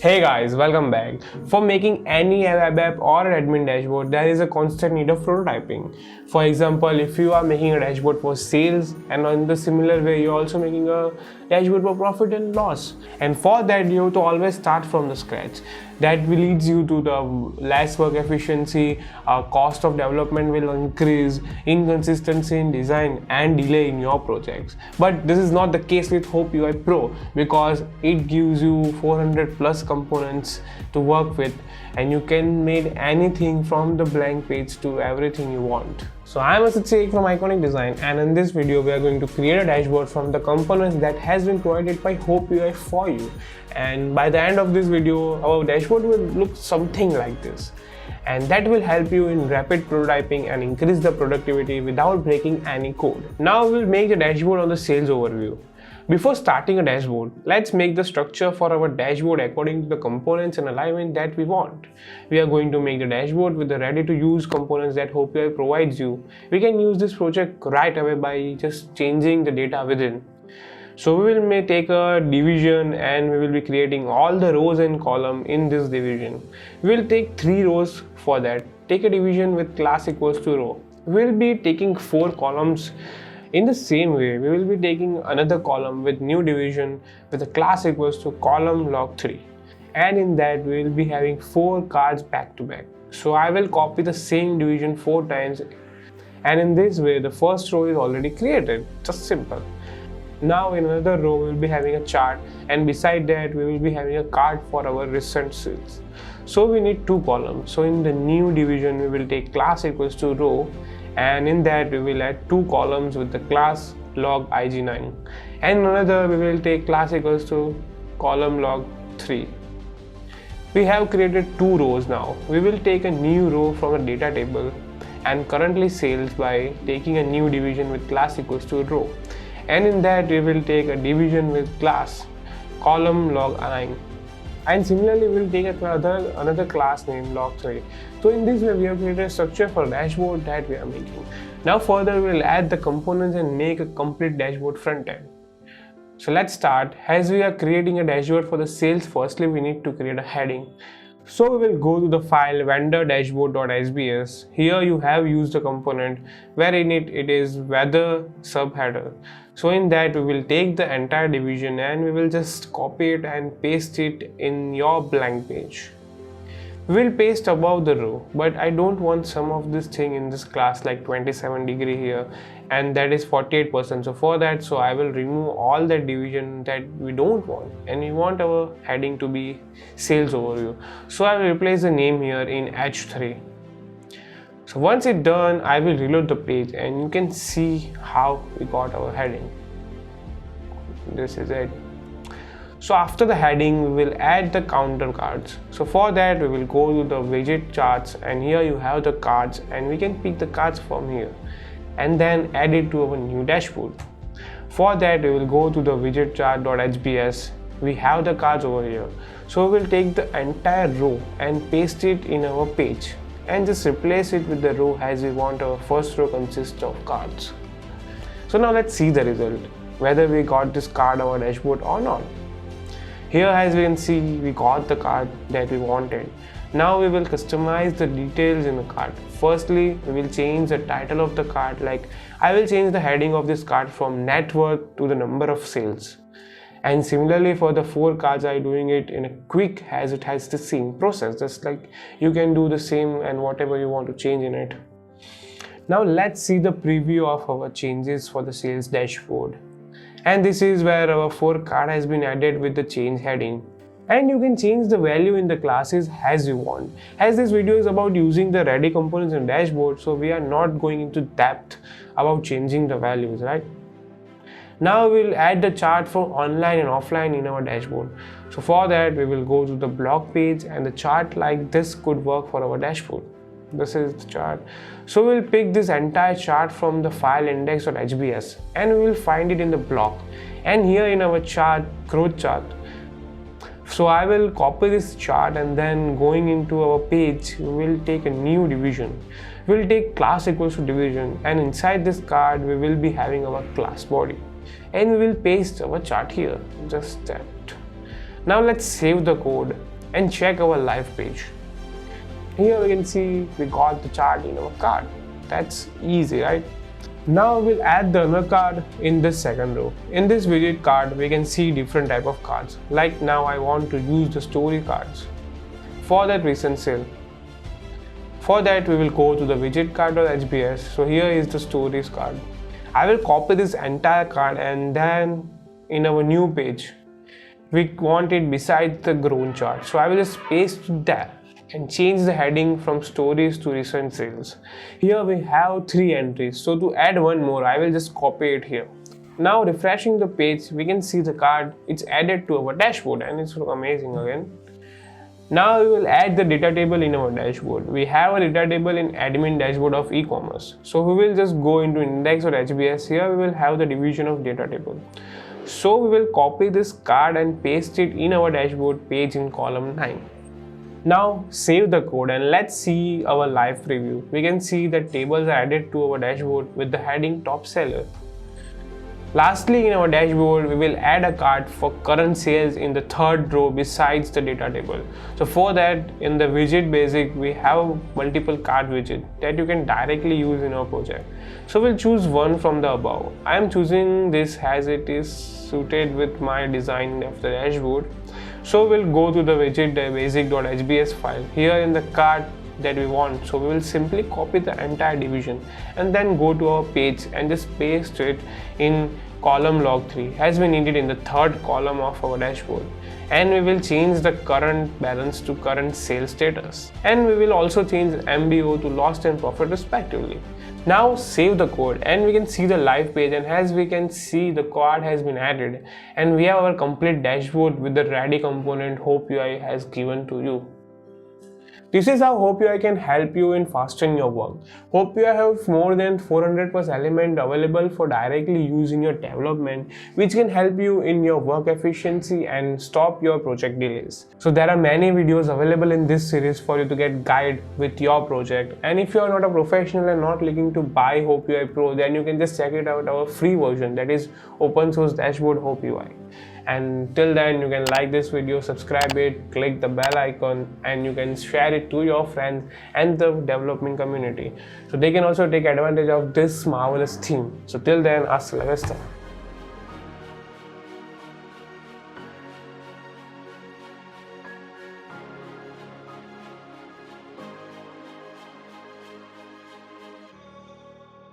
Hey guys, welcome back. For making any web app or admin dashboard, there is a constant need of prototyping. For example, if you are making a dashboard for sales, and in the similar way, you're also making a dashboard for profit and loss. And for that, you have to always start from the scratch. That leads you to the less work efficiency, cost of development will increase, inconsistency in design, and delay in your projects. But this is not the case with Hope UI Pro because it gives you 400 plus components to work with, and you can make anything from the blank page to everything you want. So I am Asad Sheikh from Iqonic Design, and in this video we are going to create a dashboard from the components that has been provided by Hope UI for you. And by the end of this video, our dashboard will look something like this. And that will help you in rapid prototyping and increase the productivity without breaking any code. Now we'll make the dashboard on the sales overview. Before starting a dashboard, let's make the structure for our dashboard according to the components and alignment that we want. We are going to make the dashboard with the ready-to-use components that Hope UI provides you. We can use this project right away by just changing the data within. So we will take a division and we will be creating all the rows and columns in this division. We will take 3 rows for that. Take a division with class equals to row. We will be taking 4 columns. In the same way, we will be taking another column with new division with a class equals to column log 3. And in that, we will be having 4 cards back to back. So I will copy the same division 4 times. And in this way, the first row is already created. Just simple. Now in another row, we will be having a chart, and beside that, we will be having a card for our recent sales. So we need 2 columns. So in the new division, we will take class equals to row. And in that we will add 2 columns with the class log ig9, and another we will take class equals to column log 3. We have created 2 rows. Now we will take a new row from the data table and currently sales by taking a new division with class equals to row, and in that we will take a division with class column log 9. And similarly, we will take another class named log3. So in this way, we have created a structure for a dashboard that we are making. Now further, we will add the components and make a complete dashboard front end. So let's start. As we are creating a dashboard for the sales, firstly we need to create a heading. So we will go to the file vendor dashboard.sbs. Here you have used a component where in it is weather subheader. So in that we will take the entire division and we will just copy it and paste it in your blank page. We will paste above the row, but I don't want some of this thing in this class like 27 degree here, and that is 48%. So for that, so I will remove all that division that we don't want, and we want our heading to be sales overview. So I will replace the name here in H3. So once it's done, I will reload the page and you can see how we got our heading. This is it. So after the heading, we will add the counter cards. So for that, we will go to the widget charts, and here you have the cards, and we can pick the cards from here and then add it to our new dashboard. For that, we will go to the widget chart.hbs. We have the cards over here. So we will take the entire row and paste it in our page, and just replace it with the row as we want our first row consists of cards. So now let's see the result, whether we got this card on our dashboard or not. Here as we can see, we got the card that we wanted. Now we will customize the details in the card. Firstly, we will change the title of the card, like I will change the heading of this card from net worth to the number of sales. And similarly for the 4 cards, I'm doing it in a quick as it has the same process, just like you can do the same and whatever you want to change in it. Now let's see the preview of our changes for the sales dashboard. And this is where our 4 card has been added with the change heading. And you can change the value in the classes as you want. As this video is about using the ready components in dashboard, so we are not going into depth about changing the values, right? Now we will add the chart for online and offline in our dashboard. So for that, we will go to the blog page, and the chart like this could work for our dashboard. This is the chart. So we will pick this entire chart from the file index.hbs, and we will find it in the block. And here in our chart, growth chart. So I will copy this chart, and then going into our page, we will take a new division. We will take class equals to division, and inside this card, we will be having our class body. And we will paste our chart here, just that. Now let's save the code and check our live page. Here we can see we got the chart in our card. That's easy, right? Now we'll add the other card in this second row. In this widget card, we can see different type of cards. Like now I want to use the story cards. For that recent sale. For that we will go to the widget card.hbs. So here is the stories card. I will copy this entire card and then in our new page, we want it beside the grown chart. So I will just paste it there and change the heading from stories to recent sales. Here we have 3 entries. So to add one more, I will just copy it here. Now refreshing the page, we can see the card. It's added to our dashboard and it's amazing again. Now we will add the data table in our dashboard. We have a data table in admin dashboard of e-commerce. So we will just go into index.hbs. Here we will have the division of data table. So we will copy this card and paste it in our dashboard page in column 9. Now save the code and let's see our live preview. We can see that tables are added to our dashboard with the heading top seller. Lastly, in our dashboard, we will add a card for current sales in the third row besides the data table. So for that, in the widget basic, we have multiple card widget that you can directly use in our project. So we'll choose one from the above. I am choosing this as it is suited with my design of the dashboard. So we'll go to the widget basic.hbs file here in the card that we want. So we will simply copy the entire division and then go to our page and just paste it in column log 3 as we need it in the third column of our dashboard. And we will change the current balance to current sales status. And we will also change MBO to lost and profit respectively. Now save the code and we can see the live page, and as we can see the card has been added and we have our complete dashboard with the ready component Hope UI has given to you. This is how Hope UI can help you in fastering your work. Hope UI has more than 400+ elements available for directly use in your development, which can help you in your work efficiency and stop your project delays. So there are many videos available in this series for you to get guide with your project. And if you are not a professional and not looking to buy Hope UI Pro, then you can just check it out, our free version, that is open source dashboard Hope UI. And till then, you can like this video, subscribe it, click the bell icon, and you can share it to your friends and the development community so they can also take advantage of this marvelous theme. So till then, hasta la vista.